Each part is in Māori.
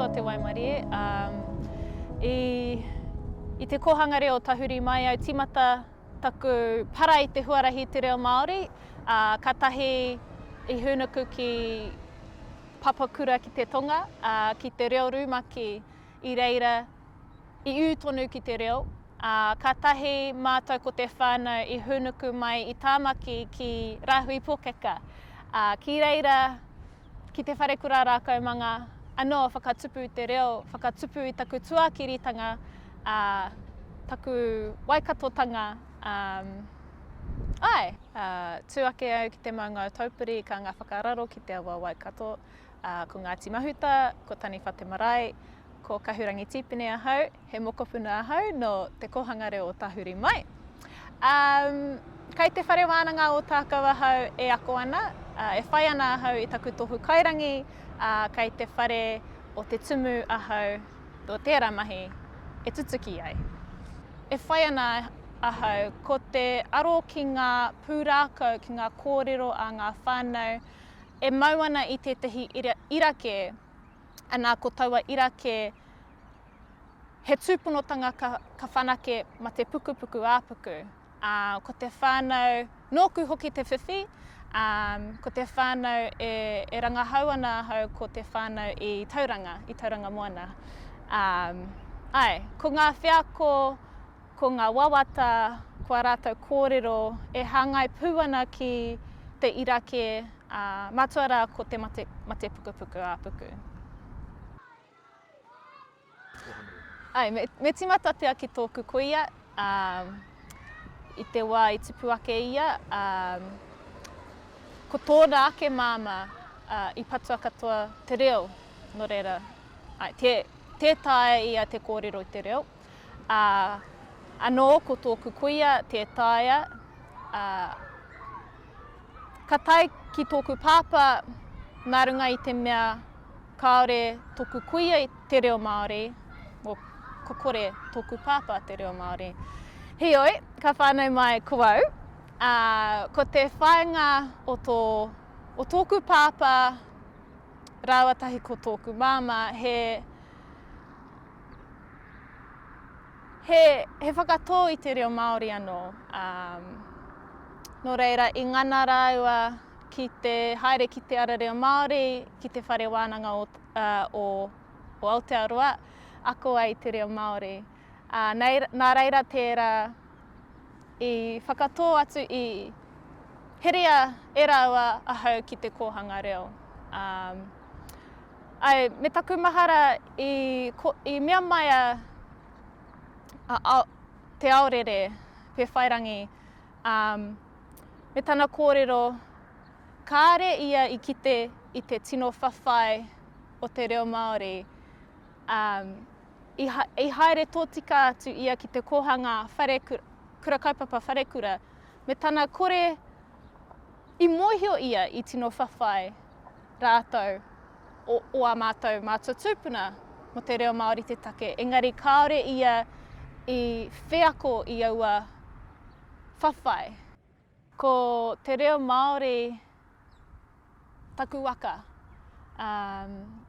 katoa te Waimarie. I te kohanga reo tahuri mai au timata taku para i te huarahi te reo Māori. Ka tahi I hunaku ki papakura ki te tonga, ki te reo rūmaki I reira I tonu ki te reo. Ka tahi mātou ko te whānau I hunaku mai I tāmaki ki rahui pōkeka. Ki reira, ki te wharekura rākau manga, anō whakatupu te reo, whakatupu I taku tuakiritanga, taku waikatotanga. Tūake au ki te maunga o taupiri, ka ngā whakararo ki te awa waikato, ko Ngāti Mahuta, ko Tani Whate Marae, ko Kahurangi Ti pene ahau, he mokopuna ahau no te kohanga reo o tahuri mai. Kei te Whare Wānanga o Otākou ahau e ako ana, e whai ana ahau I taku tohu kairangi, kei te whare o te tumu ahau o tērā mahi e tutuki ai. E whai ana ahau ko te aro ki ngā pūrākau, ki ngā kōrero a ngā whānau, e mau ana I teetehi irake, anā ko taua irake, he tūponotanga ka whanake ma te pukupuku aa-puku. Ko te whānau, nōku hoki te whiwhi, ko te whānau e rangahau ana ahau ko te whānau I tauranga moana. Ko ngā whiako, ko ngā wawata, ko a rātou kōrero, e hāngai pū ana ki te irake, matuara ko te mate pukupuku aa-puku. Me timata pia ki tōku Koia, I te wā I tipu ake ia, ko tōna ake māma I patua katoa te reo, no reira. Te tae ia te kōrero I te reo. Anō ko tōku Koia, te taia. Ka tai ki tōku pāpa, nā runga I te mea kaore tōku Koia I te reo Māori, ko kore tōku pāpa te reo Māori. Heoi, ka whānau mai kuau. Ko te whaenga o tōku pāpa, rāwatahi ko tōku māma, he whakatō I te reo Māori anō. Nō reira, I ngana rāua ki te haere ki te ara reo Māori, ki te Whare Wānanga o Aotearoa, ako ai te reo Māori. Nā reira tērā, I whakatō atu I herea e rāua ahau ki te kohanga reo. Me taku mahara I mea maia te aorere pe whairangi, me tana kōrero, kāre ia I kite I te tino whawhai o te reo Māori. I haere tōtika atu ia ki te kohanga kura kaupapa wharekura, me tana kore I mōhio ia I tino whawhai rātou o a mātou tūpuna mo te reo Māori te take. Engari kāore ia I whiako I aua whawhai. Ko te reo Māori taku waka.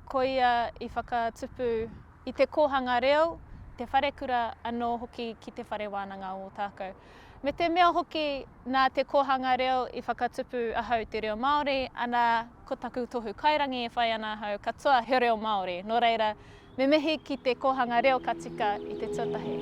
Koia I whakatupu I te kohanga reo, te wharekura anō hoki ki te Whare Wānanga o Otākou. Me te mea hoki nā te kohanga reo I whakatupu ahau te reo Māori, ana ko taku tohu kairangi e whai ana ahau katoa he reo Māori. Nō reira, me mihi ki te kohanga reo ka tika I te tuatahi.